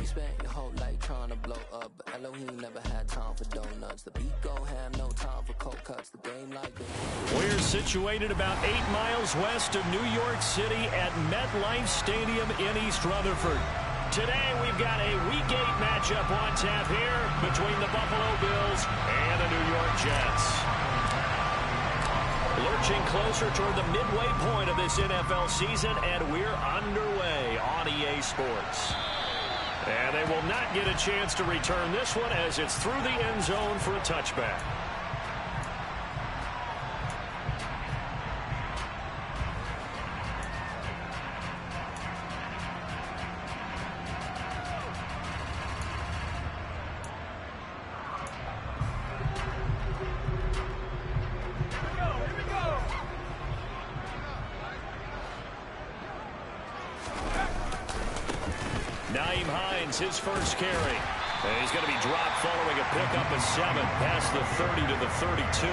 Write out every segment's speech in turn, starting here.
You spent your whole life trying to blow up, but Elohim never had time for donuts. The beat go ham, no time for cold cuts. The game like this. We're situated about 8 miles west of New York City at MetLife Stadium in East Rutherford. Today we've got a Week 8 matchup on tap here between the Buffalo Bills and the New York Jets. Lurching closer toward the midway point of this NFL season, and we're underway on EA Sports. And they will not get a chance to return this one as it's through the end zone for a touchback. Nyheim Hines, his first carry. And he's going to be dropped following a pickup of 7 past the 30 to the 32.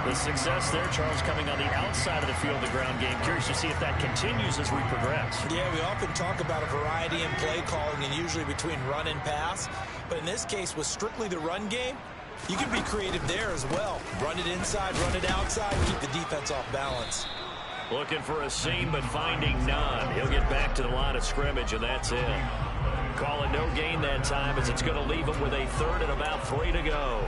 The success there, Charles, coming on the outside of the field, the ground game. Curious to see if that continues as we progress. Yeah, we often talk about a variety in play calling and usually between run and pass. But in this case, with strictly the run game, you can be creative there as well. Run it inside, run it outside, keep the defense off balance. Looking for a seam, but finding none. He'll get back to the line of scrimmage, and that's it. Calling no gain that time as it's going to leave him with a third and about 3 to go.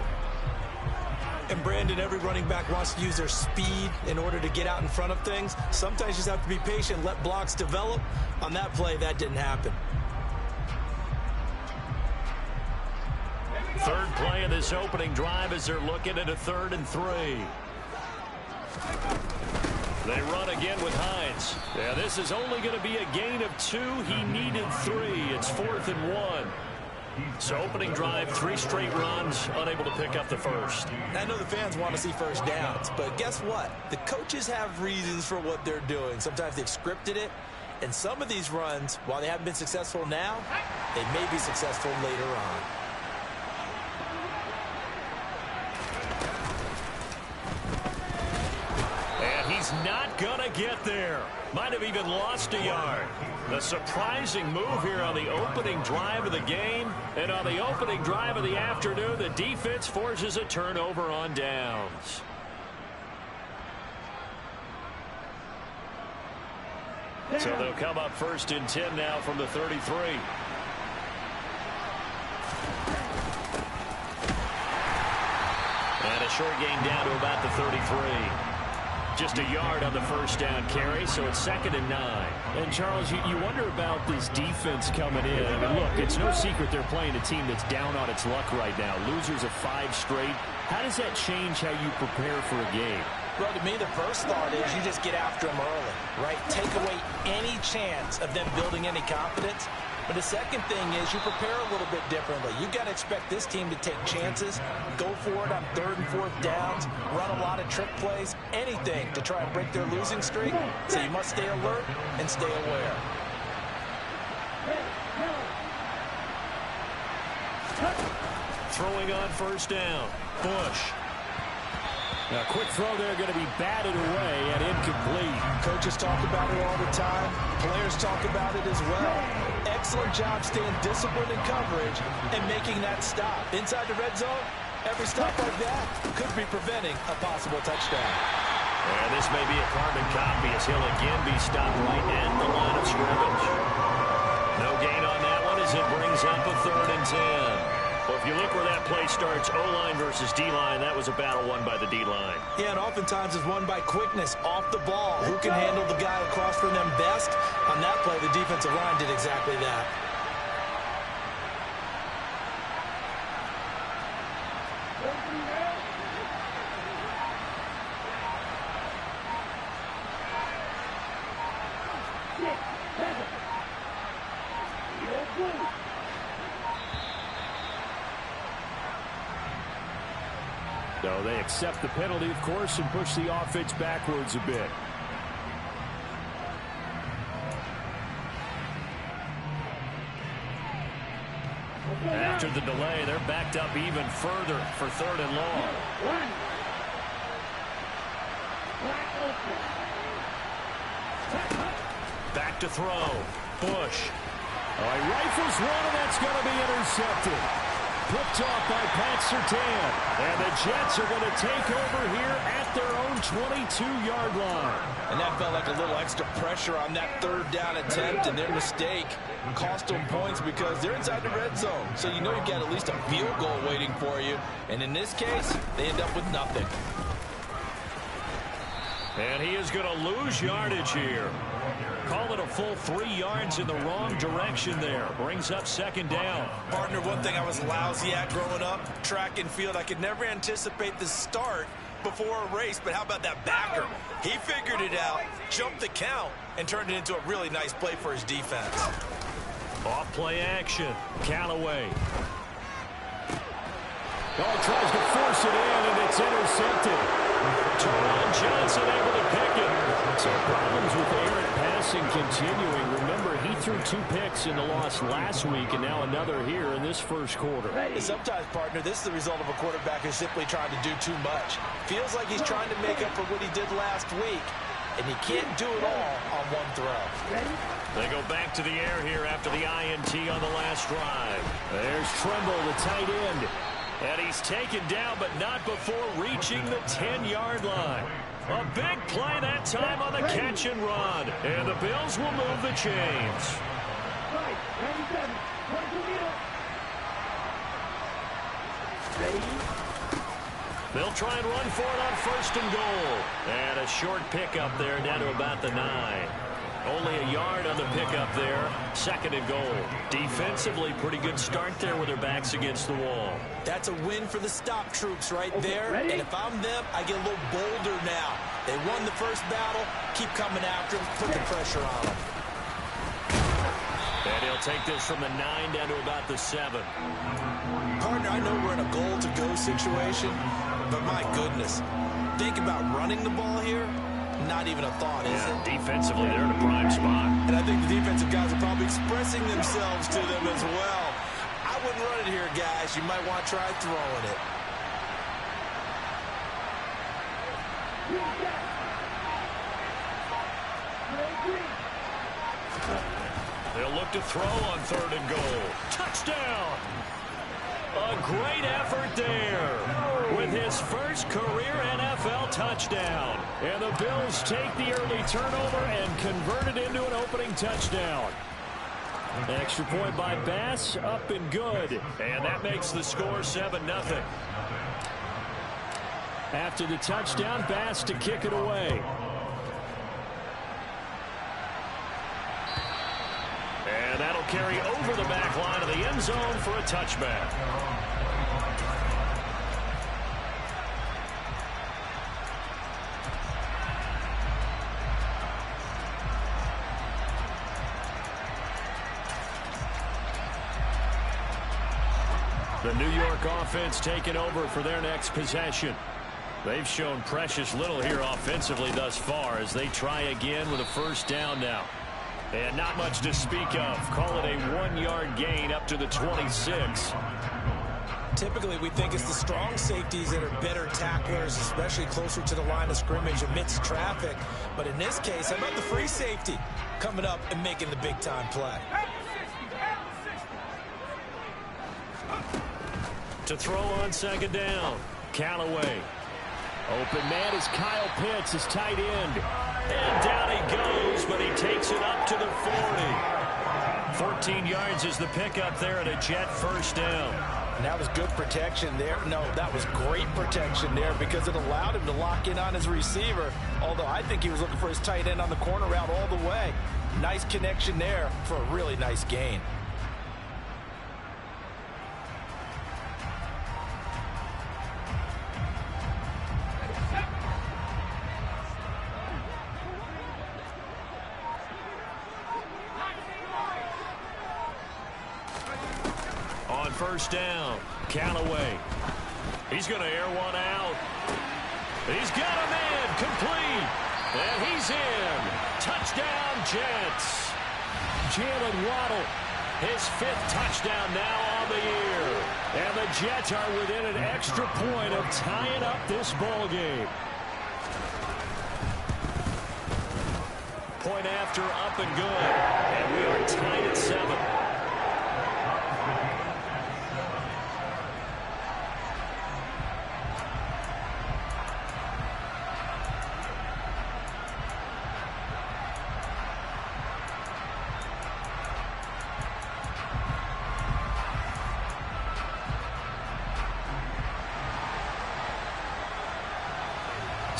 And Brandon, every running back wants to use their speed in order to get out in front of things. Sometimes you just have to be patient, let blocks develop. On that play, that didn't happen. Third play of this opening drive as they're looking at a 3rd and 3. They run again with Hines. Yeah, this is only going to be a gain of 2. He needed 3. It's 4th and 1. So opening drive, 3 straight runs, unable to pick up the first. I know the fans want to see first downs, but guess what? The coaches have reasons for what they're doing. Sometimes they've scripted it, and some of these runs, while they haven't been successful now, they may be successful later on. He's not going to get there. Might have even lost a yard. A surprising move here on the opening drive of the game. And on the opening drive of the afternoon, the defense forces a turnover on downs. So they'll come up 1st and 10 now from the 33. And a short gain down to about the 33. Just a yard on the first down carry, so it's 2nd and 9. And, Charles, you wonder about this defense coming in. I mean, look, it's no secret they're playing a team that's down on its luck right now. Losers of 5 straight. How does that change how you prepare for a game? Well, to me, the first thought is you just get after them early, right? Take away any chance of them building any confidence. But the second thing is you prepare a little bit differently. You've got to expect this team to take chances, go for it on 3rd and 4th downs, run a lot of trick plays, anything to try and break their losing streak. So you must stay alert and stay aware. Throwing on 1st down. Bush. Now, quick throw there, going to be batted away and incomplete. Coaches talk about it all the time. Players talk about it as well. Excellent job staying disciplined in coverage and making that stop. Inside the red zone, every stop like that could be preventing a possible touchdown. And this may be a carbon copy as he'll again be stopped right at the line of scrimmage. No gain on that one as it brings up a 3rd and 10. Well, if you look where that play starts, O-line versus D-line, that was a battle won by the D-line. Yeah, and oftentimes it's won by quickness off the ball. Who can handle the guy across from them best? On that play, the defensive line did exactly that. So they accept the penalty, of course, and push the offense backwards a bit. After the delay, they're backed up even further for 3rd and long. Back to throw. Bush. Oh, he rifles one, and that's going to be intercepted. Picked off by Pat Surtain. And the Jets are going to take over here at their own 22-yard line. And that felt like a little extra pressure on that third down attempt, and their mistake cost them points because they're inside the red zone. So you know you've got at least a field goal waiting for you. And in this case, they end up with nothing. And he is going to lose yardage here. Call it a full 3 yards in the wrong direction there. Brings up second down. Partner, one thing I was lousy at growing up, track and field. I could never anticipate the start before a race, but how about that backer? He figured it out, jumped the count, and turned it into a really nice play for his defense. Off play action. Callaway. Oh, tries to force it in, and it's intercepted. Teron Johnson able to pick it. So problems with errant passing continuing. Remember, he threw 2 picks in the loss last week, and now another here in this first quarter. And sometimes, partner, this is the result of a quarterback who's simply trying to do too much. Feels like he's trying to make up for what he did last week, and he can't do it all on one throw. They go back to the air here after the INT on the last drive. There's Tremble, the tight end. And he's taken down, but not before reaching the 10-yard line. A big play that time on the catch and run. And the Bills will move the chains. They'll try and run for it on first and goal. And a short pickup there down to about the 9. Only a yard on the pickup there. Second and goal. Defensively, pretty good start there with their backs against the wall. That's a win for the stop troops right there. And if I'm them, I get a little bolder now. They won the first battle. Keep coming after them. Put the pressure on them. And he'll take this from the 9 down to about the 7. Partner, I know we're in a goal-to-go situation, but my goodness. Think about running the ball here. Not even a thought, is it? Defensively, they're in a prime spot. And I think the defensive guys are probably expressing themselves to them as well. I wouldn't run it here, guys. You might want to try throwing it. They'll look to throw on third and goal. Touchdown! A great effort there with his first career NFL touchdown. And the Bills take the early turnover and convert it into an opening touchdown. Extra point by Bass, up and good. And that makes the score 7-0. After the touchdown, Bass to kick it away. And that'll carry over the back line of the end zone for a touchback. The New York offense taking over for their next possession. They've shown precious little here offensively thus far as they try again with a first down now. And not much to speak of. Call it a 1-yard gain up to the 26. Typically, we think it's the strong safeties that are better tacklers, especially closer to the line of scrimmage amidst traffic. But in this case, how about the free safety coming up and making the big-time play? To throw on second down, Callaway. Open man is Kyle Pitts, his tight end. And down he goes, but he takes it up to the 40. 14 yards is the pickup there at a Jet first down. And that was good protection there. No, that was great protection there because it allowed him to lock in on his receiver. Although I think he was looking for his tight end on the corner route all the way. Nice connection there for a really nice gain. First down, Callaway. He's going to air one out. He's got a man, complete. And he's in. Touchdown, Jets. Jalen Waddle, his 5th touchdown now on the year. And the Jets are within an extra point of tying up this ball game. Point after, up and good. And we are tied at 7.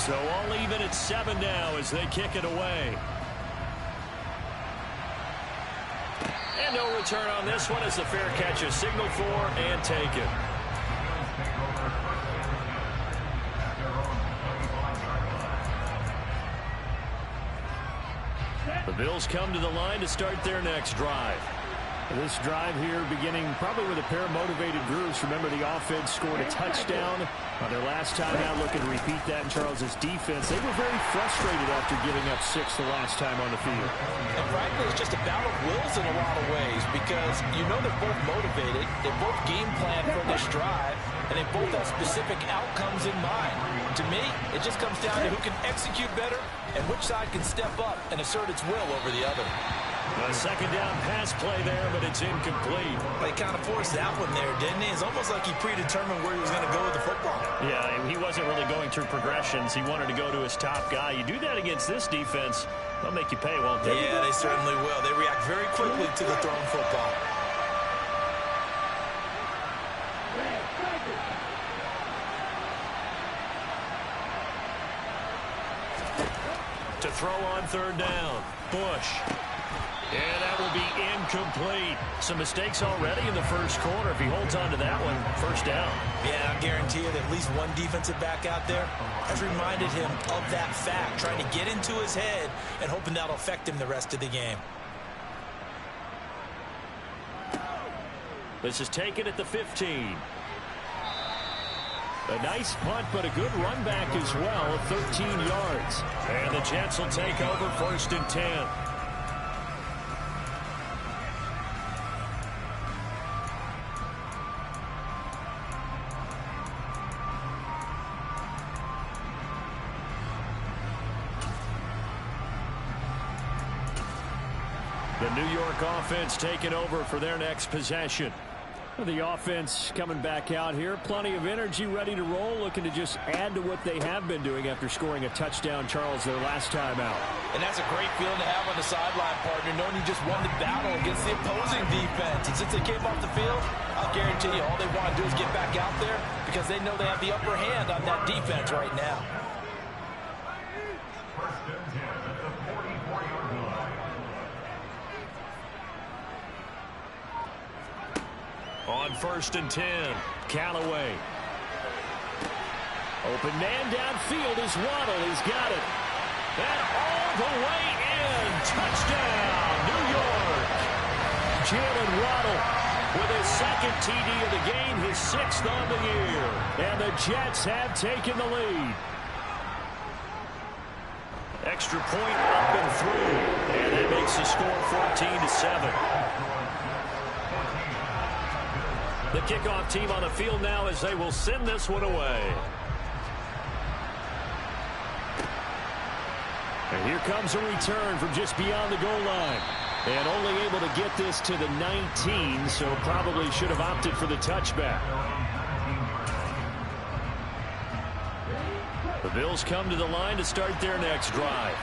So all even at 7 now as they kick it away. And no return on this one as the fair catch is signaled for and taken. The Bills come to the line to start their next drive. This drive here beginning probably with a pair of motivated groups. Remember, the offense scored a touchdown on their last time out, looking to repeat that in Charles's defense. They were very frustrated after giving up 6 the last time on the field. And frankly, it's just a battle of wills in a lot of ways because you know they're both motivated, they both game plan for this drive, and they both have specific outcomes in mind. To me, it just comes down to who can execute better and which side can step up and assert its will over the other. A second down pass play there, but it's incomplete. They kind of forced that one there, didn't he? It's almost like he predetermined where he was going to go with the football. Yeah, he wasn't really going through progressions. He wanted to go to his top guy. You do that against this defense, they'll make you pay, won't they? Yeah, they certainly will. They react very quickly to the thrown football. To throw on third down, Bush. And that will be incomplete. Some mistakes already in the first quarter. If he holds on to that one, first down. Yeah, I guarantee you that at least one defensive back out there has reminded him of that fact, trying to get into his head and hoping that'll affect him the rest of the game. This is taken at the 15. A nice punt, but a good run back as well, 13 yards. And the Jets will take over 1st and 10. The New York offense taking over for their next possession. The offense coming back out here. Plenty of energy, ready to roll, looking to just add to what they have been doing after scoring a touchdown, Charles, their last time out. And that's a great feeling to have on the sideline, partner, knowing you just won the battle against the opposing defense. And since they came off the field, I'll guarantee you all they want to do is get back out there because they know they have the upper hand on that defense right now. On 1st and 10, Callaway. Open man downfield is Waddle. He's got it. And all the way in. Touchdown, New York. Jalen Waddle with his 2nd TD of the game, his 6th on the year. And the Jets have taken the lead. Extra point up and through. And that makes the score 14-7. The kickoff team on the field now as they will send this one away. And here comes a return from just beyond the goal line. And only able to get this to the 19, so probably should have opted for the touchback. The Bills come to the line to start their next drive.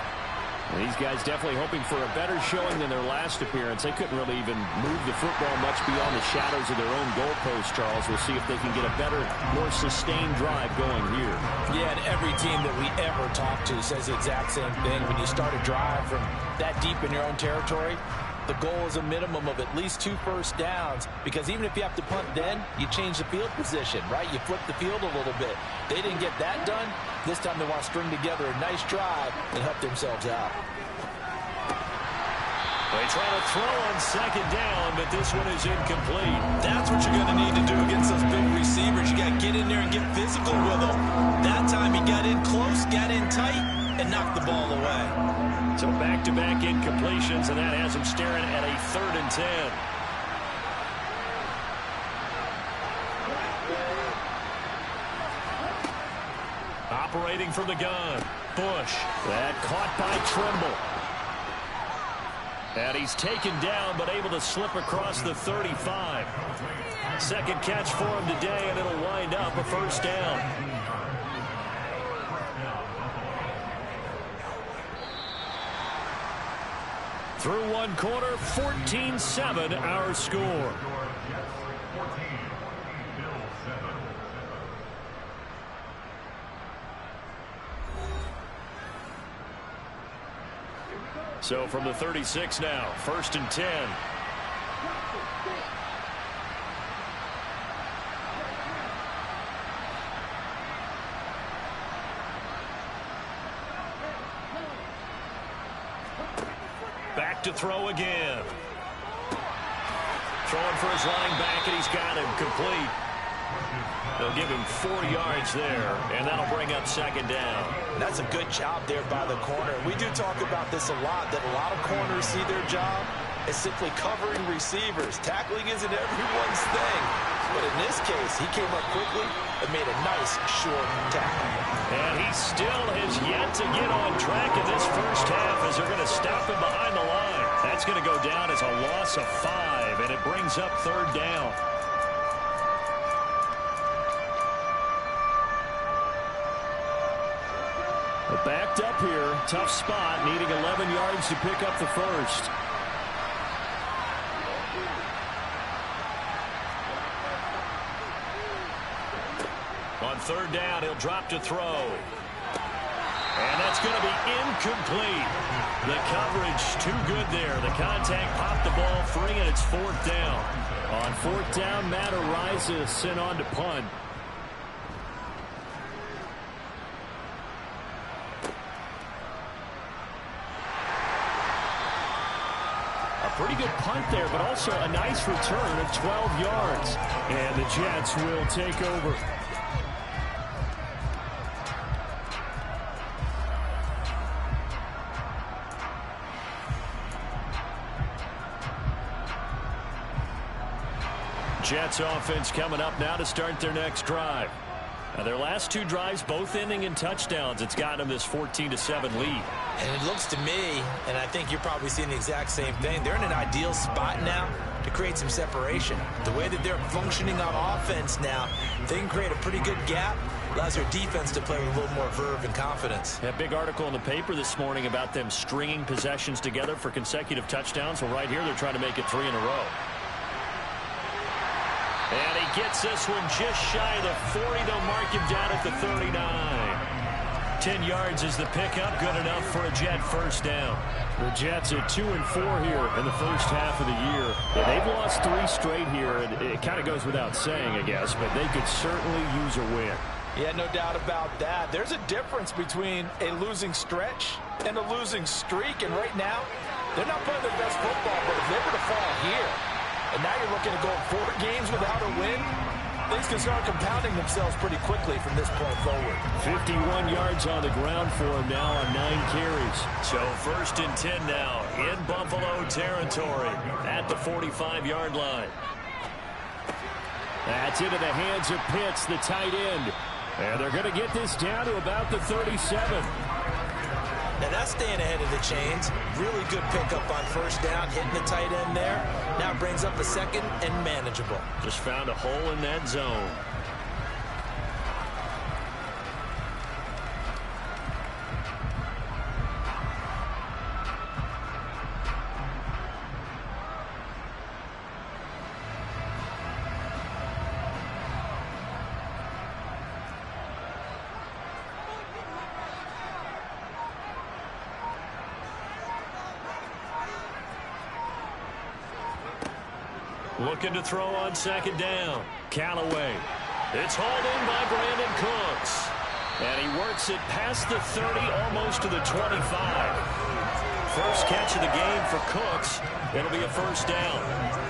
And these guys definitely hoping for a better showing than their last appearance. They couldn't really even move the football much beyond the shadows of their own goalpost, Charles. We'll see if they can get a better, more sustained drive going here. Yeah, and every team that we ever talk to says the exact same thing. When you start a drive from that deep in your own territory, the goal is a minimum of at least 2 first downs, because even if you have to punt then, you change the field position, right? You flip the field a little bit. They didn't get that done. This time they want to string together a nice drive and help themselves out. They try to throw on 2nd down, but this one is incomplete. That's what you're going to need to do against those big receivers. You got to get in there and get physical with them. That time he got in close, got in tight, and knocked the ball away. So back-to-back incompletions, and that has him staring at a 3rd and 10. Operating from the gun, Bush. That caught by Trimble. And he's taken down, but able to slip across the 35. 2nd catch for him today, and it'll wind up a 1st down. Through 1 quarter, 14-7 our score. So from the 36 now, 1st and 10. Back to throw again. Throwing for his running back, and he's got him complete. They'll give him 4 yards there, and that'll bring up 2nd down. That's a good job there by the corner. We do talk about this a lot, that a lot of corners see their job as simply covering receivers. Tackling isn't everyone's thing. But in this case, he came up quickly and made a nice short tackle. And he still has yet to get on track in this first half as they're going to stop him behind the line. That's going to go down as a loss of 5, and it brings up 3rd down. Backed up here, tough spot, needing 11 yards to pick up the first. On 3rd down, he'll drop to throw. And that's going to be incomplete. The coverage too good there. The contact popped the ball free, and it's 4th down. On 4th down, Matt Araiza sent on to punt. Pretty good punt there, but also a nice return of 12 yards. And the Jets will take over. Jets offense coming up now to start their next drive. Now their last 2 drives, both ending in touchdowns. It's gotten them this 14-7 lead. And it looks to me, and I think you're probably seeing the exact same thing, they're in an ideal spot now to create some separation. The way that they're functioning on offense now, they can create a pretty good gap. Allows their defense to play with a little more verve and confidence. A big article in the paper this morning about them stringing possessions together for consecutive touchdowns. Well, right here they're trying to make it 3 in a row. And he gets this one just shy of the 40. They'll mark him down at the 39. 10 yards is the pickup. Good enough for a Jet first down. The Jets at 2-4 here in the first half of the year. Yeah, they've lost 3 straight here, and it kind of goes without saying, I guess, but they could certainly use a win. Yeah, no doubt about that. There's a difference between a losing stretch and a losing streak, and right now, they're not playing their best football, but if they were to fall here, and now you're looking to go 4 games without a win, things can start compounding themselves pretty quickly from this point forward. 51 yards on the ground for him now on 9 carries. So 1st and 10 now in Buffalo territory at the 45-yard line. That's into the hands of Pitts, the tight end. And they're going to get this down to about the 37. Now that's staying ahead of the chains. Really good pickup on 1st down, hitting the tight end there. Now it brings up a 2nd and manageable. Just found a hole in that zone. Looking to throw on 2nd down. Callaway. It's hauled in by Brandon Cooks. And he works it past the 30, almost to the 25. First catch of the game for Cooks. It'll be a 1st down.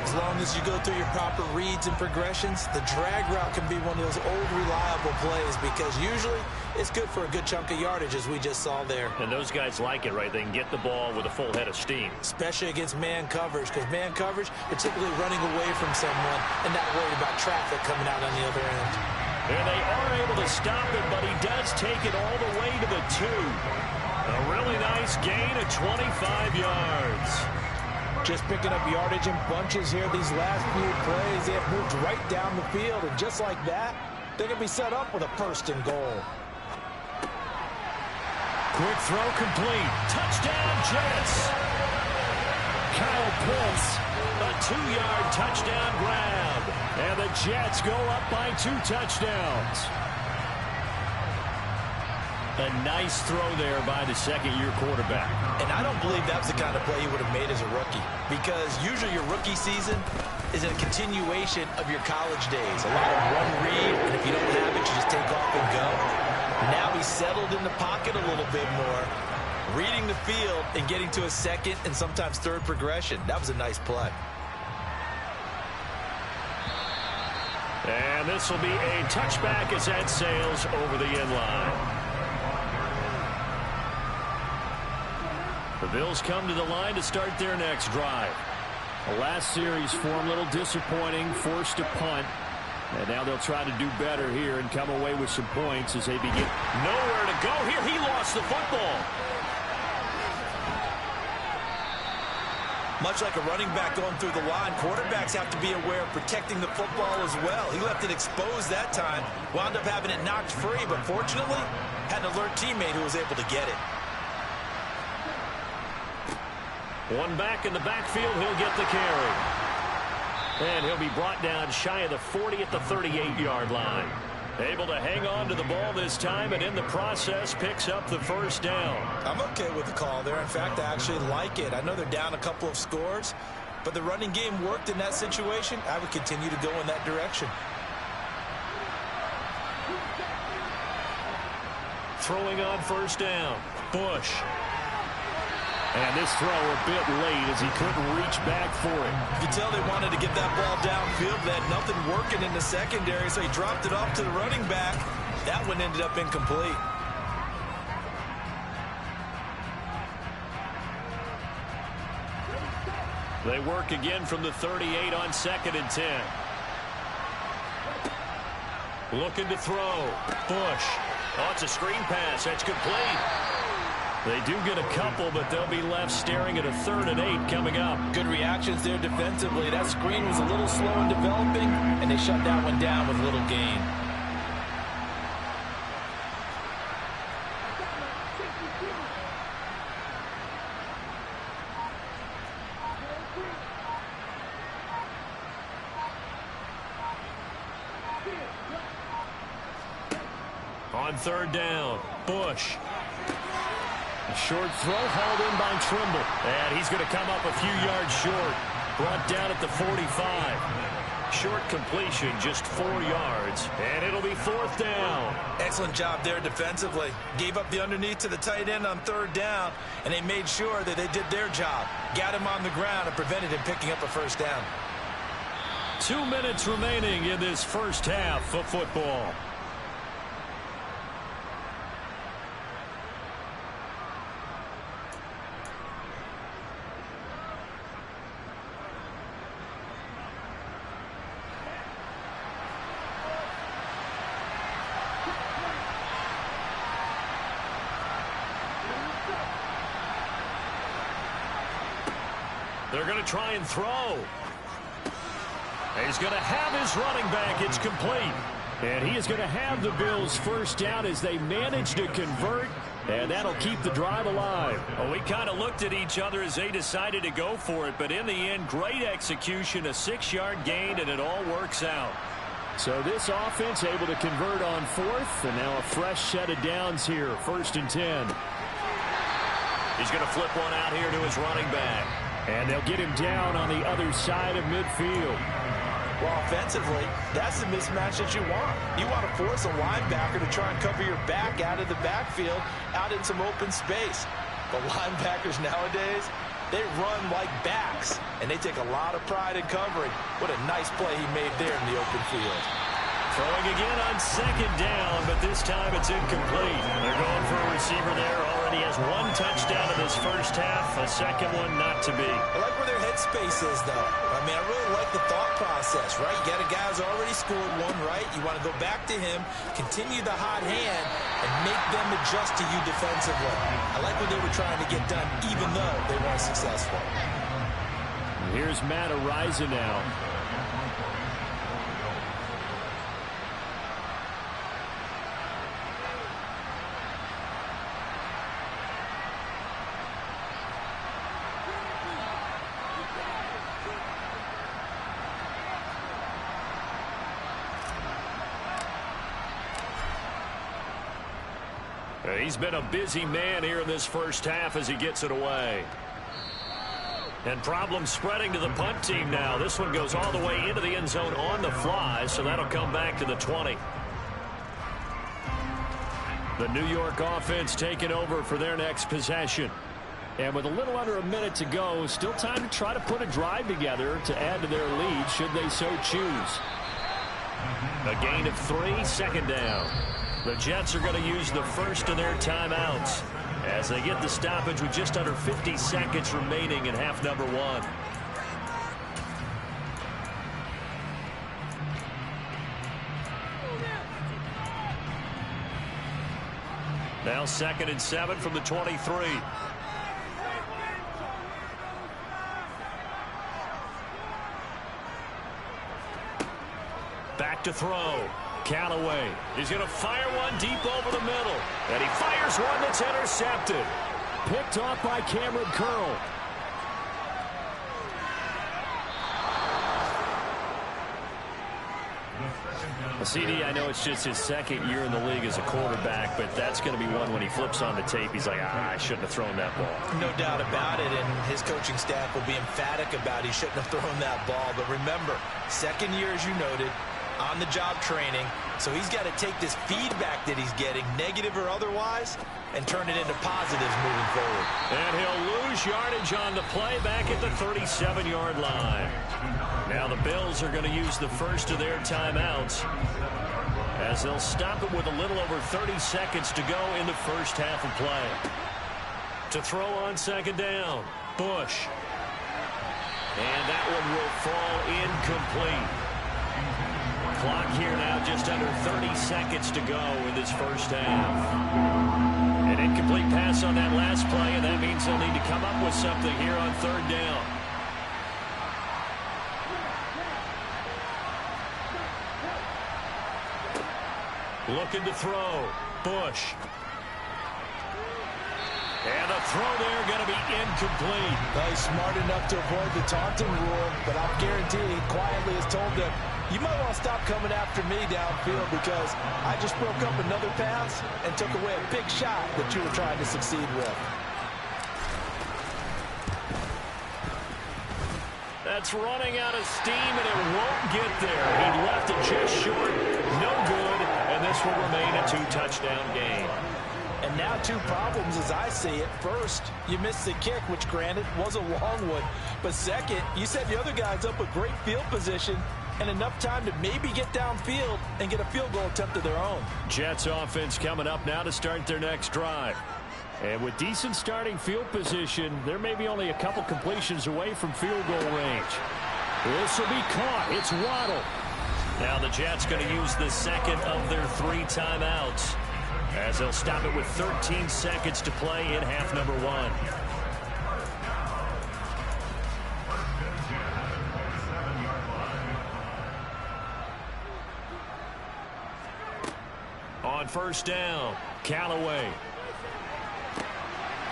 As long as you go through your proper reads and progressions, the drag route can be one of those old reliable plays because usually it's good for a good chunk of yardage, as we just saw there. And those guys like it, right? They can get the ball with a full head of steam. Especially against man coverage, because man coverage, particularly running away from someone and not worried about traffic coming out on the other end. And they are able to stop him, but he does take it all the way to the 2. A really nice gain of 25 yards. Just picking up yardage in bunches here these last few plays. They have moved right down the field, and just like that, they're going to be set up with a 1st and goal. Quick throw complete. Touchdown, Jets. Kyle Pitts. A 2-yard touchdown grab. And the Jets go up by 2 touchdowns. A nice throw there by the second-year quarterback. And I don't believe that was the kind of play he would have made as a rookie, because usually your rookie season is a continuation of your college days. A lot of one read, and if you don't have it, you just take off and go. Now he's settled in the pocket a little bit more, reading the field and getting to a second and sometimes third progression. That was a nice play. And this will be a touchback as that sails over the end line. The Bills come to the line to start their next drive. The last series for them, a little disappointing, forced a punt. And now they'll try to do better here and come away with some points as they begin. Nowhere to go here. He lost the football. Much like a running back going through the line, quarterbacks have to be aware of protecting the football as well. He left it exposed that time, wound up having it knocked free, but fortunately had an alert teammate who was able to get it. One back in the backfield, he'll get the carry. And he'll be brought down shy of the 40 at the 38-yard line. Able to hang on to the ball this time, and in the process picks up the first down. I'm okay with the call there. In fact, I actually like it. I know they're down a couple of scores, but the running game worked in that situation. I would continue to go in that direction. Throwing on first down, Bush. And this throw a bit late as he couldn't reach back for it. You can tell they wanted to get that ball downfield. They had nothing working in the secondary, so he dropped it off to the running back. That one ended up incomplete. They work again from the 38 on 2nd and 10. Looking to throw. Bush. Oh, it's a screen pass. That's complete. They do get a couple, but they'll be left staring at a 3rd and 8 coming up. Good reactions there defensively. That screen was a little slow in developing, and they shut that one down with little gain. On 3rd down, Bush. A short throw hauled in by Trimble. And he's going to come up a few yards short. Brought down at the 45. Short completion, just 4 yards. And it'll be 4th down. Excellent job there defensively. Gave up the underneath to the tight end on 3rd down, and they made sure that they did their job. Got him on the ground and prevented him picking up a first down. 2 minutes remaining in this first half of football. They're going to try and throw. He's going to have his running back. It's complete. And he is going to have the Bills first down as they manage to convert. And that'll keep the drive alive. Well, we kind of looked at each other as they decided to go for it. But in the end, great execution, a 6-yard gain, and it all works out. So this offense able to convert on 4th. And now a fresh set of downs here. 1st and 10. He's going to flip one out here to his running back. And they'll get him down on the other side of midfield. Well, offensively, that's the mismatch that you want. You want to force a linebacker to try and cover your back out of the backfield, out in some open space. But linebackers nowadays, they run like backs, and they take a lot of pride in covering. What a nice play he made there in the open field. Throwing again on 2nd down, but this time it's incomplete. They're going for a receiver there. Already has 1 touchdown in this first half. A second one not to be. I like where their headspace is, though. I mean, I really like the thought process, right? You got a guy who's already scored one, right? You want to go back to him, continue the hot hand, and make them adjust to you defensively. I like what they were trying to get done, even though they weren't successful. Here's Matt Araiza now. He's been a busy man here in this first half as he gets it away. And problems spreading to the punt team now. This one goes all the way into the end zone on the fly, so that'll come back to the 20. The New York offense taking over for their next possession. And with a little under a minute to go, still time to try to put a drive together to add to their lead should they so choose. A gain of 3, second down. The Jets are going to use the first of their timeouts as they get the stoppage with just under 50 seconds remaining in half number 1. Now 2nd and 7 from the 23. Back to throw. Callaway is going to fire one deep over the middle. And he fires one that's intercepted. Picked off by Cameron Curl. CD, I know it's just his 2nd year in the league as a quarterback, but that's going to be one when he flips on the tape. He's like, I shouldn't have thrown that ball. No doubt about it, and his coaching staff will be emphatic about he shouldn't have thrown that ball. But remember, 2nd year, as you noted, on-the-job training, so he's got to take this feedback that he's getting, negative or otherwise, and turn it into positives moving forward. And he'll lose yardage on the play back at the 37-yard line. Now the Bills are going to use the first of their timeouts as they'll stop it with a little over 30 seconds to go in the first half of play. To throw on 2nd down, Bush. And that one will fall incomplete. Clock here now just under 30 seconds to go in this first half. An incomplete pass on that last play, and that means they'll need to come up with something here on 3rd down. Looking to throw. Bush. And a throw there going to be incomplete. Well, he's smart enough to avoid the taunting rule, but I'll guarantee he quietly has told them, you might want to stop coming after me downfield because I just broke up another pass and took away a big shot that you were trying to succeed with. That's running out of steam, and it won't get there. He left it just short. No good, and this will remain a 2-touchdown game. And now 2 problems as I see it. First, you missed the kick, which granted was a long one. But second, you set the other guys up with great field position and enough time to maybe get downfield and get a field goal attempt of their own. Jets offense coming up now to start their next drive. And with decent starting field position, they're maybe only a couple completions away from field goal range. This will be caught. It's Waddle. Now the Jets going to use the 2nd of their 3 timeouts as they'll stop it with 13 seconds to play in half number 1. On 1st down, Callaway.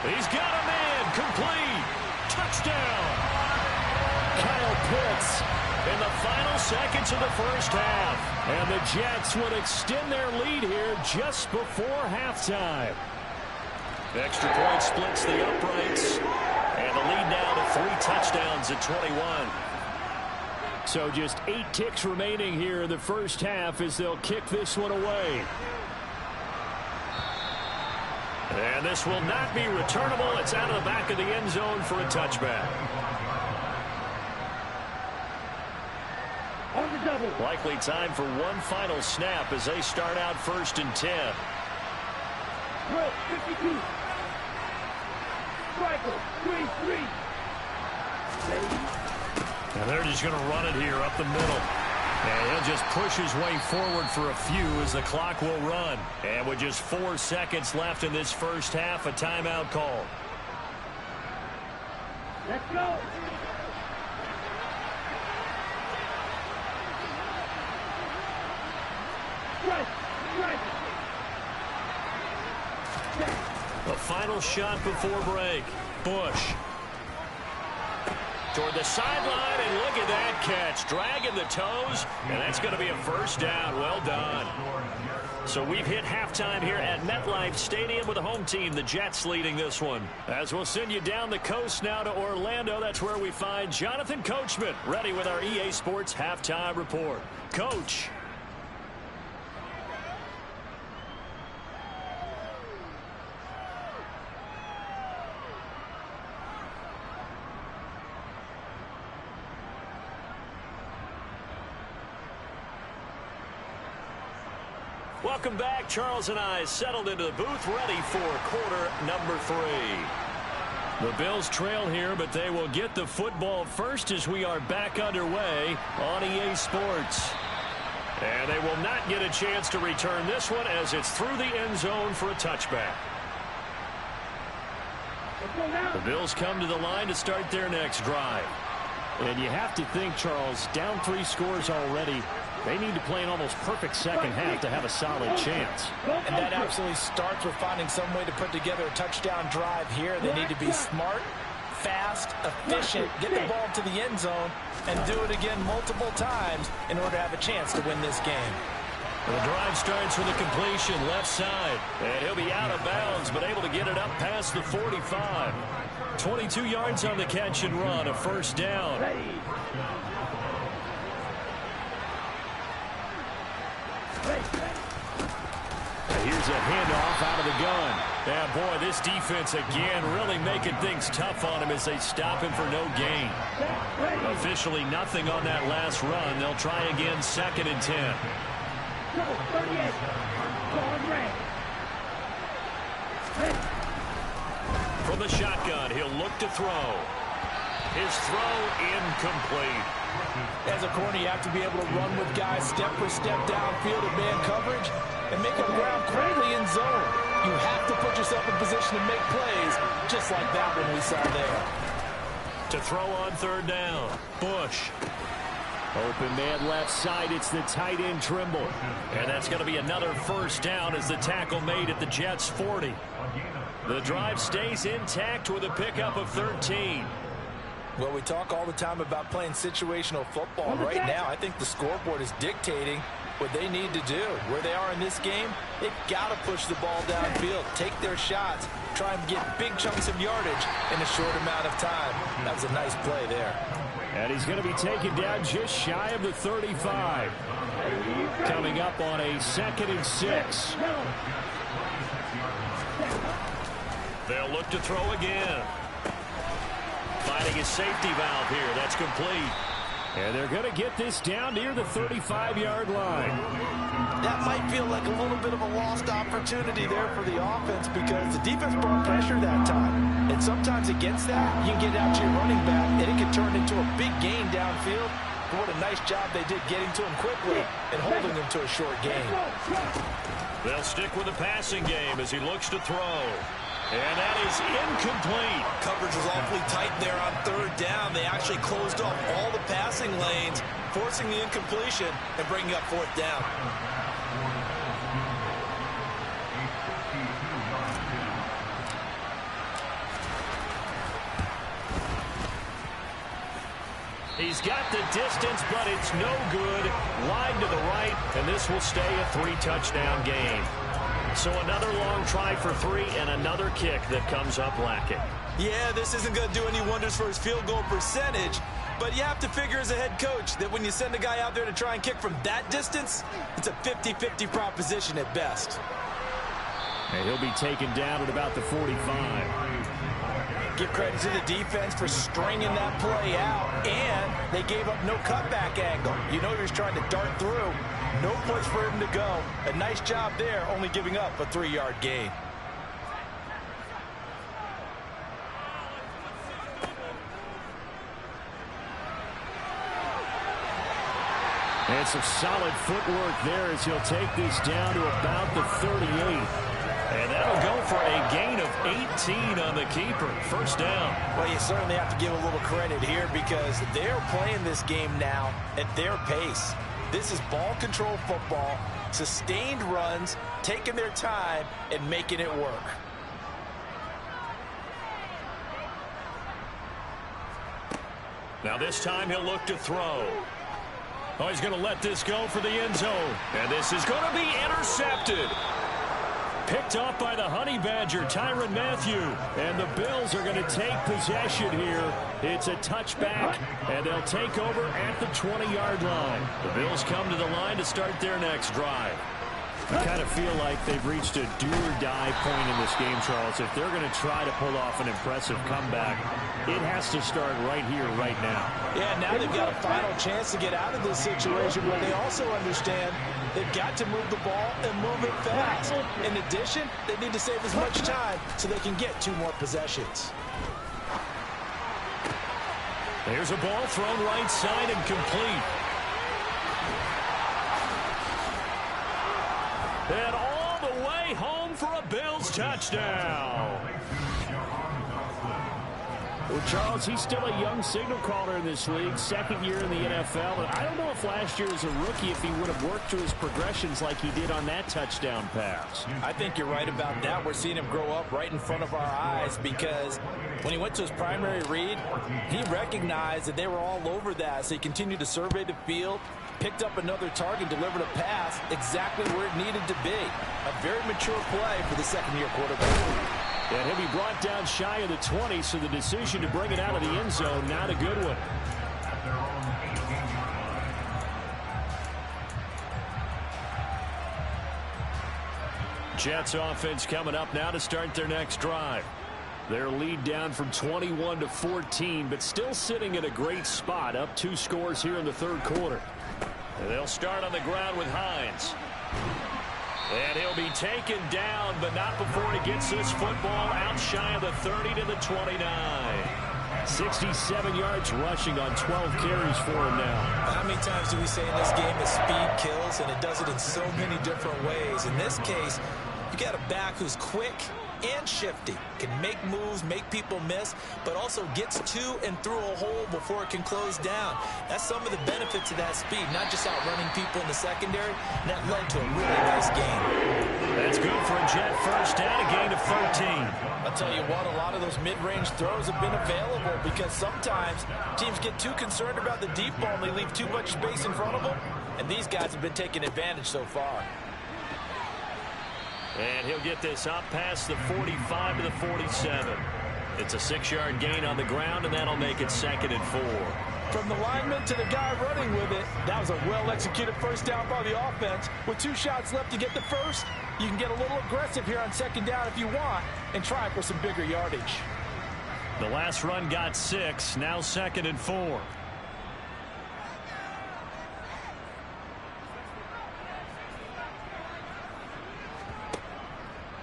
He's got a man, complete, touchdown. Kyle Pitts in the final seconds of the first half. And the Jets would extend their lead here just before halftime. Extra point splits the uprights. And the lead now to 3 touchdowns at 21. So just 8 ticks remaining here in the first half as they'll kick this one away. And this will not be returnable. It's out of the back of the end zone for a touchback. Likely time for one final snap as they start out 1st and 10. 52. Striker, 3-3. And they're just going to run it here up the middle. And he'll just push his way forward for a few as the clock will run. And with just 4 seconds left in this first half, a timeout call. Let's go. The final shot before break. Bush. toward the sideline, and look at that catch. Dragging the toes, and that's going to be a first down. Well done. So we've hit halftime here at MetLife Stadium with the home team, the Jets, leading this one. As we'll send you down the coast now to Orlando, that's where we find Jonathan Coachman, ready with our EA Sports halftime report. Coach. Welcome back. Charles and I settled into the booth, ready for quarter number 3. The Bills trail here, but they will get the football first as we are back underway on EA Sports. And they will not get a chance to return this one as it's through the end zone for a touchback. The Bills come to the line to start their next drive. And you have to think, Charles, down 3 scores already. They need to play an almost perfect second half to have a solid chance. And that absolutely starts with finding some way to put together a touchdown drive here. They need to be smart, fast, efficient, get the ball to the end zone, and do it again multiple times in order to have a chance to win this game. The drive starts with a completion left side. And he'll be out of bounds, but able to get it up past the 45. 22 yards on the catch and run, a first down. Here's a handoff out of the gun. Yeah, boy, this defense again really making things tough on him as they stop him for no gain. Officially nothing on that last run. They'll try again, 2nd and 10. From the shotgun, he'll look to throw. His throw incomplete. As a corner, you have to be able to run with guys step for step downfield in man coverage and make up ground quickly in zone. You have to put yourself in position to make plays, just like that one we saw there. To throw on 3rd down, Bush. Open man left side, it's the tight end Trimble. And that's going to be another first down as the tackle made at the Jets' 40. The drive stays intact with a pickup of 13. Well, we talk all the time about playing situational football. Right now, I think the scoreboard is dictating what they need to do. Where they are in this game, they've got to push the ball downfield, take their shots, try and get big chunks of yardage in a short amount of time. That was a nice play there. And he's going to be taken down just shy of the 35. Coming up on a 2nd and 6. They'll look to throw again. Finding his safety valve here. That's complete. And they're going to get this down near the 35-yard line. That might feel like a little bit of a lost opportunity there for the offense because the defense brought pressure that time. And sometimes against that, you can get out to your running back, and it can turn into a big gain downfield. But what a nice job they did getting to him quickly and holding him to a short gain. They'll stick with the passing game as he looks to throw. And that is incomplete. Coverage was awfully tight there on 3rd down. They actually closed off all the passing lanes, forcing the incompletion and bringing up 4th down. He's got the distance, but it's no good. Wide to the right, and this will stay a 3-touchdown game. So another long try for 3 and another kick that comes up lacking. Yeah, this isn't going to do any wonders for his field goal percentage, but you have to figure as a head coach that when you send a guy out there to try and kick from that distance, it's a 50-50 proposition at best. And he'll be taken down at about the 45. Give credit to the defense for stringing that play out, and they gave up no cutback angle. You know he was trying to dart through. No place for him to go. A nice job there, only giving up a 3-yard gain. And some solid footwork there as he'll take this down to about the 38. And that'll go for a gain of 18 on the keeper. First down. Well, you certainly have to give a little credit here because they're playing this game now at their pace. This is ball control football, sustained runs, taking their time, and making it work. Now this time he'll look to throw. Oh, he's going to let this go for the end zone. And this is going to be intercepted. Picked off by the Honey Badger, Tyrann Mathieu. And the Bills are going to take possession here. It's a touchback, and they'll take over at the 20-yard line. The Bills come to the line to start their next drive. I kind of feel like they've reached a do-or-die point in this game, Charles. If they're going to try to pull off an impressive comeback, it has to start right here, right now. Yeah, now they've got a final chance to get out of this situation, but they also understand they've got to move the ball and move it fast. In addition, they need to save as much time so they can get 2 more possessions. Here's a ball thrown right side and complete. And all the way home for a Bills touchdown. Well, Charles, he's still a young signal caller in this league, second year in the NFL. And I don't know if last year as a rookie if he would have worked through his progressions like he did on that touchdown pass. I think you're right about that. We're seeing him grow up right in front of our eyes because when he went to his primary read, he recognized that they were all over that. So he continued to survey the field, picked up another target, delivered a pass exactly where it needed to be. A very mature play for the second-year quarterback. And he'll be brought down shy of the 20, so the decision to bring it out of the end zone, not a good one. Jets offense coming up now to start their next drive. Their lead down from 21 to 14, but still sitting in a great spot, up 2 scores here in the third quarter. And they'll start on the ground with Hines. And he'll be taken down, but not before he gets this football out shy of the 30 to the 29. 67 yards rushing on 12 carries for him now. How many times do we say in this game that speed kills, and it does it in so many different ways? In this case, you got a back who's quick and shifty, can make moves, make people miss, but also gets to and through a hole before it can close down. That's some of the benefits of that speed, not just outrunning people in the secondary, and that led to a really nice game. That's good for a Jet first down, a gain of 13. I'll tell you what, a lot of those mid-range throws have been available because sometimes teams get too concerned about the deep ball and they leave too much space in front of them, and these guys have been taking advantage so far. And he'll get this up past the 45 to the 47. It's a 6-yard gain on the ground, and that'll make it 2nd and 4. From the lineman to the guy running with it, that was a well-executed first down by the offense. With 2 shots left to get the first, you can get a little aggressive here on 2nd down if you want and try for some bigger yardage. The last run got 6, now 2nd and 4.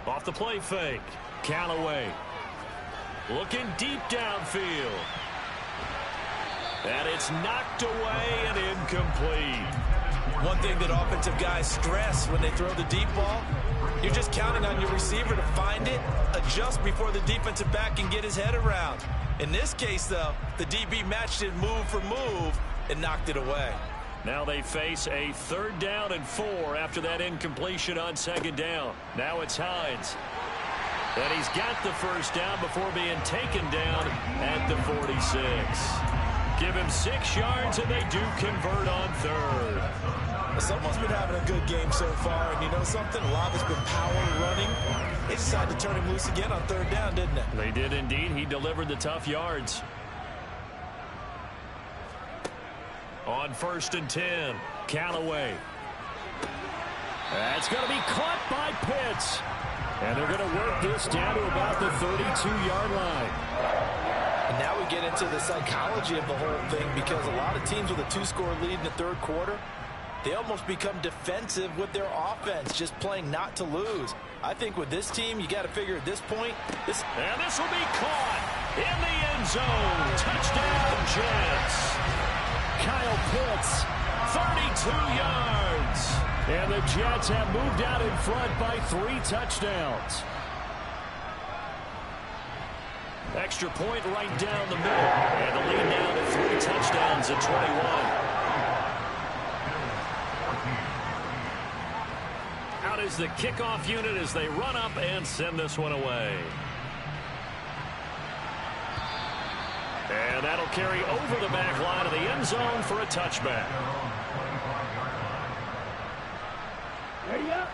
Off the play fake. Callaway looking deep downfield. And it's knocked away and incomplete. One thing that offensive guys stress when they throw the deep ball, you're just counting on your receiver to find it, adjust before the defensive back can get his head around. In this case, though, the DB matched it move for move and knocked it away. Now they face a 3rd down and 4 after that incompletion on 2nd down. Now it's Hines. And he's got the first down before being taken down at the 46. Give him 6 yards, and they do convert on 3rd. Someone's been having a good game so far, and you know something? A lot has been power running. They decided to turn him loose again on 3rd down, didn't they? They did indeed. He delivered the tough yards. On 1st and 10, Callaway. That's going to be caught by Pitts. And they're going to work this down to about the 32-yard line. And now we get into the psychology of the whole thing because a lot of teams with a 2-score lead in the 3rd quarter, they almost become defensive with their offense, just playing not to lose. I think with this team, you got to figure at this point. And this will be caught in the end zone. Touchdown, Jets. Kyle Pitts, 32 yards. And the Jets have moved out in front by 3 touchdowns. Extra point right down the middle. And the lead now to 3 touchdowns at 21. Out is the kickoff unit as they run up and send this one away. And that'll carry over the back line of the end zone for a touchback.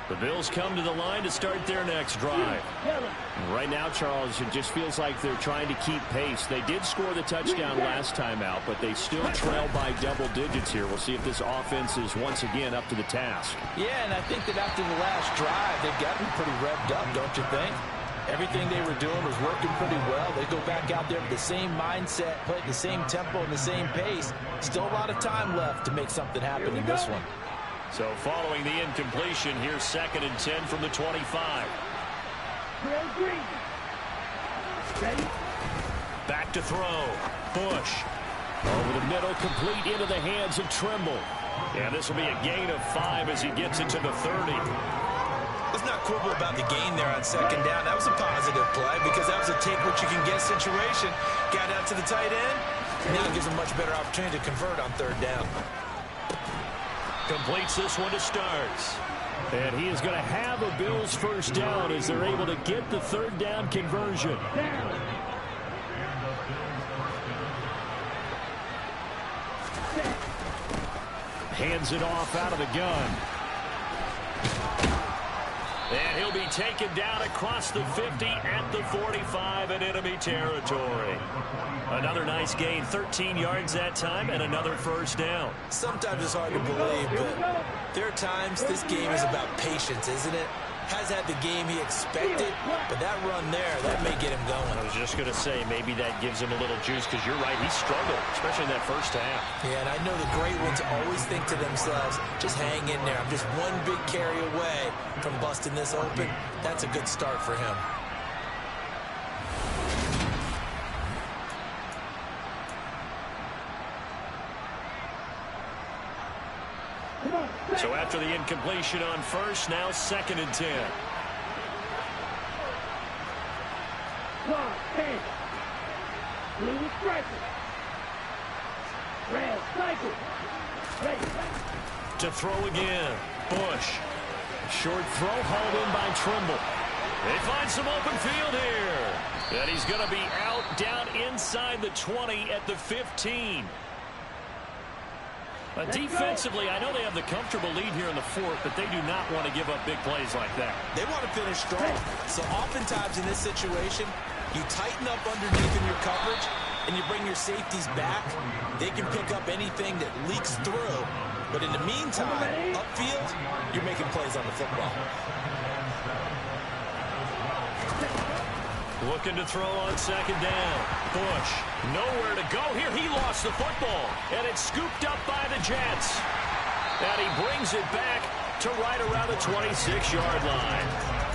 The Bills come to the line to start their next drive. And right now, Charles, it just feels like they're trying to keep pace. They did score the touchdown last time out, but they still trail by double digits here. We'll see if this offense is once again up to the task. Yeah, and I think that after the last drive, they've got to be pretty revved up, don't you think? Everything they were doing was working pretty well. They go back out there with the same mindset, play at the same tempo and the same pace. Still a lot of time left to make something happen in this one. So following the incompletion, here's 2nd and 10 from the 25. Back to throw. Bush. Over the middle, complete into the hands of Trimble. And this will be a gain of 5 as he gets it to the 30. Let's not quibble about the gain there on 2nd down. That was a positive play because that was a take what you can get situation. Got out to the tight end. Now it gives a much better opportunity to convert on 3rd down. Completes this one to Starks. And he is going to have a Bills first down as they're able to get the 3rd down conversion. Hands it off out of the gun. And he'll be taken down across the 50 at the 45 in enemy territory. Another nice gain, 13 yards that time, and another first down. Sometimes it's hard to believe, but there are times this game is about patience, isn't it? Has had the game he expected, but that run there, that may get him going. I was just going to say, maybe that gives him a little juice, because you're right, he struggled, especially in that first half. Yeah, and I know the great ones always think to themselves, just hang in there. I'm just one big carry away from busting this open. That's a good start for him. So after the incompletion on first, now 2nd and 10. Blue striker. Red cycle. To throw again. Bush. Short throw hauled in by Trimble. They find some open field here. And he's going to be out down inside the 20 at the 15. Defensively, I know they have the comfortable lead here in the 4th, but they do not want to give up big plays like that. They want to finish strong. So oftentimes in this situation, you tighten up underneath in your coverage, and you bring your safeties back. They can pick up anything that leaks through. But in the meantime, upfield, you're making plays on the football. Looking to throw on 2nd down. Bush, nowhere to go here. He lost the football, and it's scooped up by the Jets. And he brings it back to right around the 26-yard line.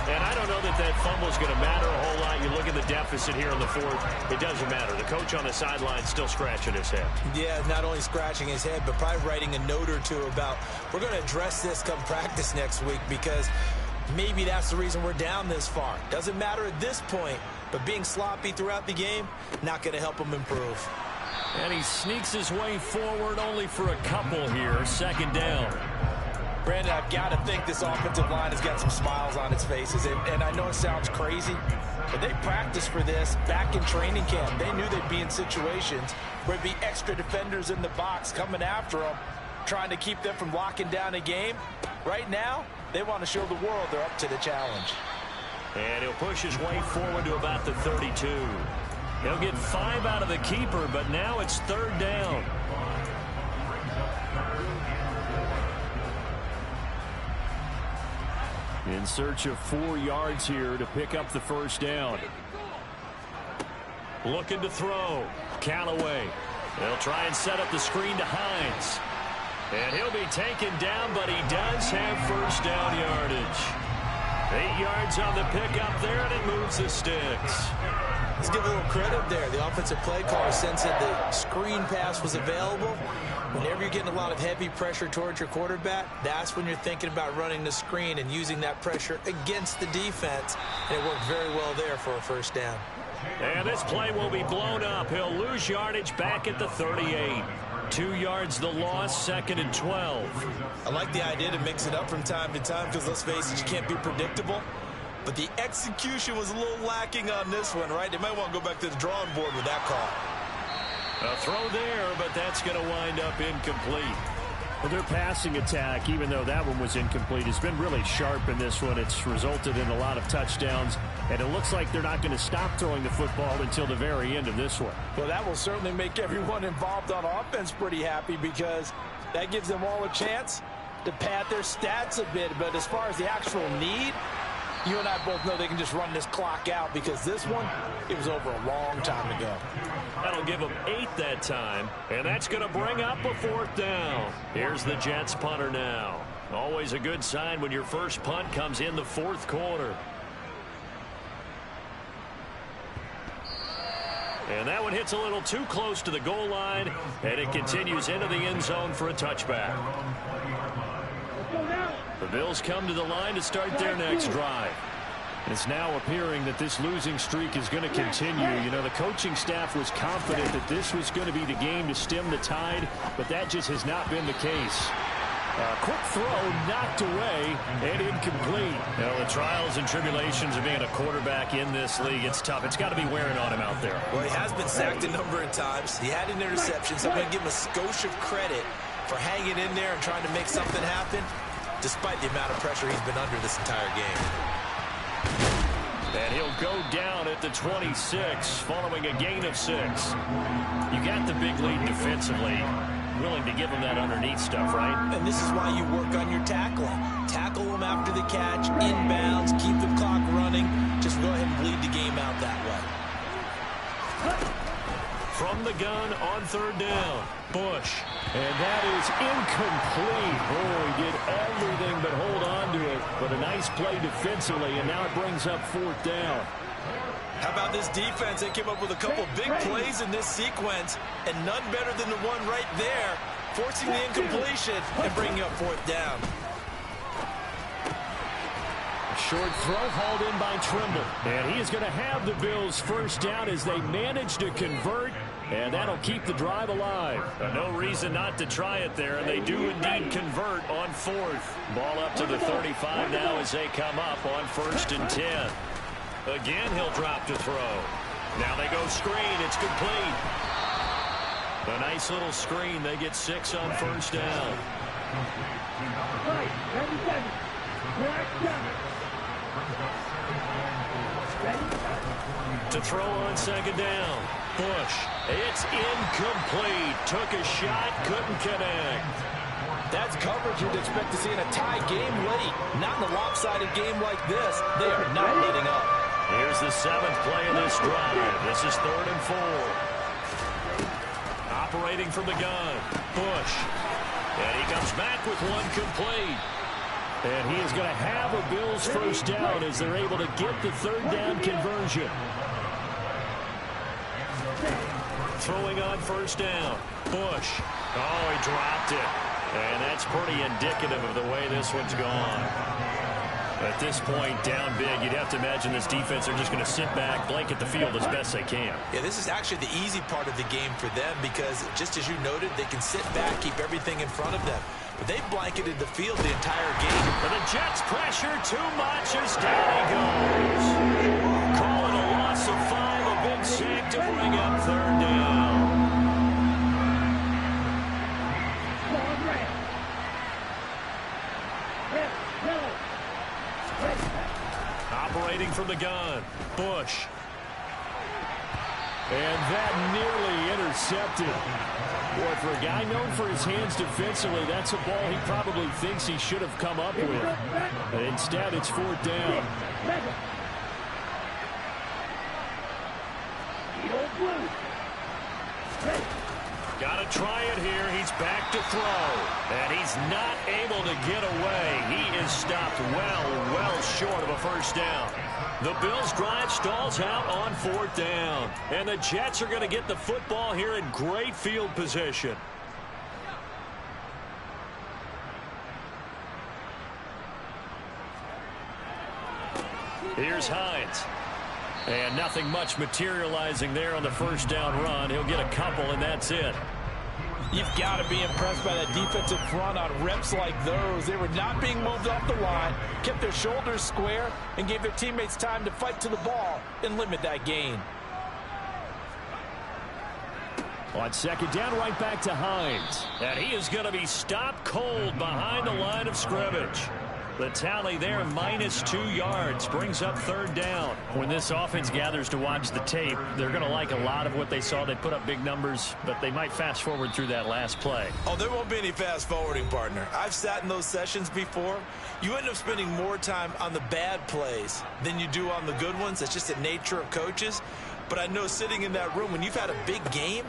And I don't know that that fumble is going to matter a whole lot. You look at the deficit here in the 4th. It doesn't matter. The coach on the sideline still scratching his head. Yeah, not only scratching his head, but probably writing a note or two about, we're going to address this come practice next week, because maybe that's the reason we're down this far. Doesn't matter at this point, but being sloppy throughout the game, not going to help him improve. And he sneaks his way forward only for a couple here. 2nd down. Brandon, I've got to think this offensive line has got some smiles on its faces. And I know it sounds crazy, but they practiced for this back in training camp. They knew they'd be in situations where there'd be extra defenders in the box coming after them, trying to keep them from locking down a game. Right now, they want to show the world they're up to the challenge. And he'll push his way forward to about the 32. He'll get 5 out of the keeper, but now it's 3rd down. In search of 4 yards here to pick up the first down. Looking to throw. Callaway. They'll try and set up the screen to Hines. And he'll be taken down, but he does have first down yardage. 8 yards on the pickup there, and it moves the sticks. Let's give a little credit there. The offensive play caller sensed that the screen pass was available. Whenever you're getting a lot of heavy pressure towards your quarterback, that's when you're thinking about running the screen and using that pressure against the defense. And it worked very well there for a first down. And this play will be blown up. He'll lose yardage back at the 38. 2 yards the loss, 2nd and 12. I like the idea to mix it up from time to time because, let's face it, you can't be predictable. But the execution was a little lacking on this one, right? They might want to go back to the drawing board with that call. A throw there, but that's going to wind up incomplete. Well, their passing attack, even though that one was incomplete, has been really sharp in this one. It's resulted in a lot of touchdowns, and it looks like they're not going to stop throwing the football until the very end of this one. Well, that will certainly make everyone involved on offense pretty happy because that gives them all a chance to pad their stats a bit. But as far as the actual need, you and I both know they can just run this clock out because this one, it was over a long time ago. That'll give them 8 that time, and that's going to bring up a 4th down. Here's the Jets punter now. Always a good sign when your first punt comes in the 4th quarter. And that one hits a little too close to the goal line, and it continues into the end zone for a touchback. The Bills come to the line to start their next drive. It's now appearing that this losing streak is going to continue. You know, the coaching staff was confident that this was going to be the game to stem the tide, but that just has not been the case. Quick throw knocked away and incomplete. You know, the trials and tribulations of being a quarterback in this league, it's tough. It's got to be wearing on him out there. Well, he has been sacked a number of times. He had an interception, so I'm going to give him a skosh of credit for hanging in there and trying to make something happen, despite the amount of pressure he's been under this entire game. And he'll go down at the 26 following a gain of 6. You got the big lead defensively. Willing to give him that underneath stuff, right? And this is why you work on your tackling. Tackle him after the catch, inbounds, keep the clock running. Just go ahead and bleed the game out that way. From the gun on 3rd down, Bush. And that is incomplete. Oh, he did everything but hold on to it. But a nice play defensively, and now it brings up 4th down. How about this defense? They came up with a couple big plays in this sequence, and none better than the one right there, forcing the incompletion and bringing up 4th down. Short throw hauled in by Trimble. And he is going to have the Bills first down as they manage to convert, and that'll keep the drive alive. No reason not to try it there, and they do indeed convert on 4th. Ball up to the 35 now as they come up on 1st and 10. Again, he'll drop to throw. Now they go screen. It's complete. A nice little screen. They get 6 on 1st down. To throw on 2nd down. Bush. It's incomplete. Took a shot. Couldn't connect. That's coverage you'd expect to see in a tie game late. Not in a lopsided game like this. They are not letting up. Here's the 7th play of this drive. This is 3rd and 4. Operating from the gun. Bush. And he comes back with one complete. And he is going to have a Bills first down as they're able to get the 3rd down conversion. Throwing on 1st down. Bush. Oh, he dropped it. And that's pretty indicative of the way this one's gone. At this point, down big, you'd have to imagine this defense are just going to sit back, blanket the field as best they can. Yeah, this is actually the easy part of the game for them because, just as you noted, they can sit back, keep everything in front of them. But they've blanketed the field the entire game. And the Jets pressure too much as down he goes. Call it a loss of 5, a big sack to bring up 3rd down. Operating from the gun, Bush. And that nearly intercepted. Boy, for a guy known for his hands defensively, that's a ball he probably thinks he should have come up with. But instead, it's 4th down. Got to try it here. He's back to throw. And he's not able to get away. He is stopped well short of a first down. The Bills' drive stalls out on 4th down. And the Jets are going to get the football here in great field position. Here's Hines. And nothing much materializing there on the first down run. He'll get a couple, and that's it. You've got to be impressed by that defensive front on reps like those. They were not being moved off the line, kept their shoulders square, and gave their teammates time to fight to the ball and limit that gain. On second down, right back to Hines. And he is going to be stopped cold behind the line of scrimmage. The tally there, -2 yards, brings up third down. When this offense gathers to watch the tape, they're going to like a lot of what they saw. They put up big numbers, but they might fast forward through that last play. Oh, there won't be any fast forwarding, partner. I've sat in those sessions before. You end up spending more time on the bad plays than you do on the good ones. That's just the nature of coaches. But I know sitting in that room, when you've had a big game,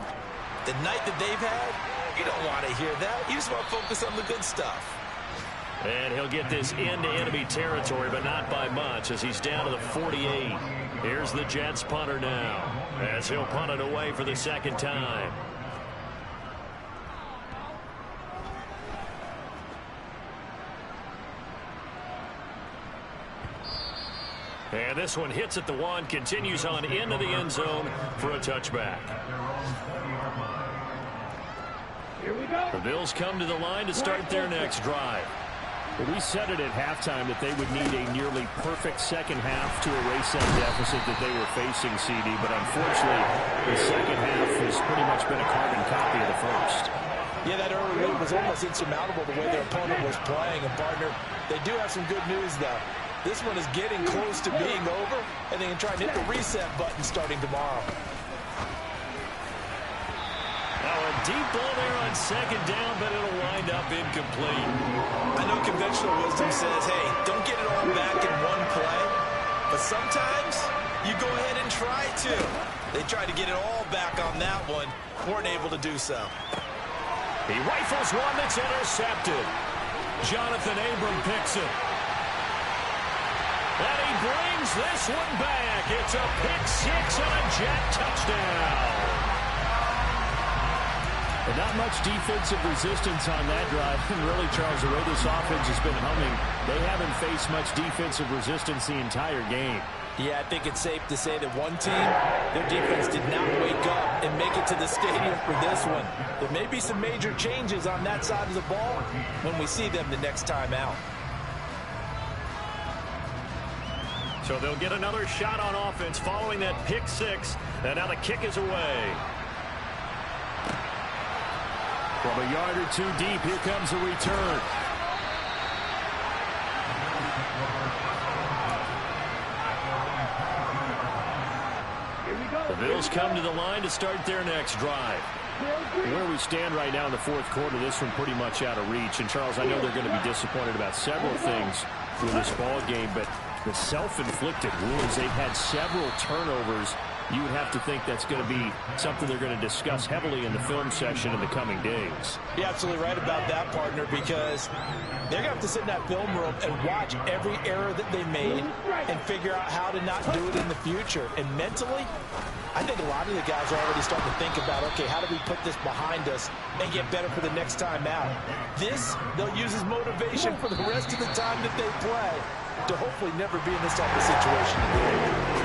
the night that they've had, you don't want to hear that. You just want to focus on the good stuff. And he'll get this into enemy territory, but not by much, as he's down to the 48. Here's the Jets punter now, as he'll punt it away for the second time. And this one hits at the 1, continues on into the end zone for a touchback. Here we go. The Bills come to the line to start their next drive. Well, we said it at halftime that they would need a nearly perfect second half to erase that deficit that they were facing, CD. But unfortunately, the second half has pretty much been a carbon copy of the first. Yeah, that early lead was almost insurmountable the way their opponent was playing. And, partner, they do have some good news, though. This one is getting close to being over, and they can try and hit the reset button starting tomorrow. A deep ball there on second down, but it'll wind up incomplete. I know conventional wisdom says, hey, don't get it all back in one play. But sometimes you go ahead and try to. They tried to get it all back on that one. Weren't able to do so. He rifles one that's intercepted. Jonathan Abram picks it. And he brings this one back. It's a pick 6 and a Jet touchdown. And not much defensive resistance on that drive. And really, Charles, the way this offense has been humming, they haven't faced much defensive resistance the entire game. Yeah, I think it's safe to say that one team, their defense did not wake up and make it to the stadium for this one. There may be some major changes on that side of the ball when we see them the next time out. So they'll get another shot on offense following that pick 6. And now the kick is away. From a yard or two deep, here comes a return. Here we go. The Bills come to the line to start their next drive. Where we stand right now in the fourth quarter, this one pretty much out of reach. And, Charles, I know they're going to be disappointed about several things with this ball game, but the self-inflicted wounds, they've had several turnovers. You would have to think that's going to be something they're going to discuss heavily in the film session in the coming days. You're absolutely right about that, partner, because they're going to have to sit in that film room and watch every error that they made and figure out how to not do it in the future. And mentally, I think a lot of the guys are already starting to think about, okay, how do we put this behind us and get better for the next time out? This, they'll use as motivation for the rest of the time that they play to hopefully never be in this type of situation again.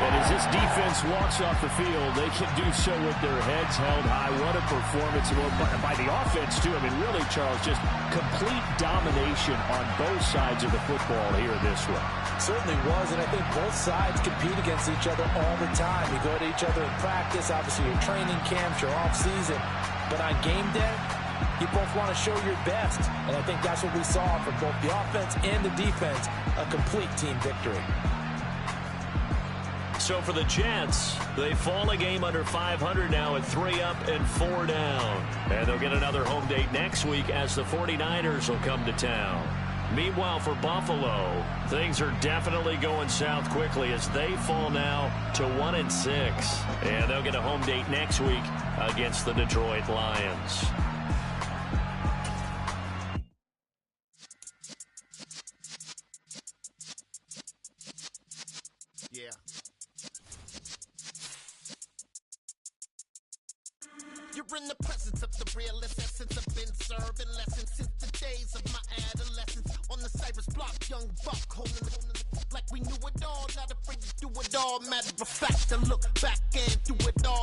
And as this defense walks off the field, they can do so with their heads held high. What a performance by the offense, too. I mean, really, Charles, just complete domination on both sides of the football here this one. Certainly was, and I think both sides compete against each other all the time. You go to each other in practice, obviously your training camps, your off-season. But on game day, you both want to show your best. And I think that's what we saw from both the offense and the defense, a complete team victory. So for the Jets, they fall a game under 500 now at 3 up and 4 down. And they'll get another home date next week as the 49ers will come to town. Meanwhile, for Buffalo, things are definitely going south quickly as they fall now to 1-6. And they'll get a home date next week against the Detroit Lions. Yeah. You're in the presence of the realest essence. I've been serving lessons since the days of my adolescence. On the Cyrus block, young buck, holding the like we knew it all. Not afraid to do it all. Matter of fact, to look back and do it all.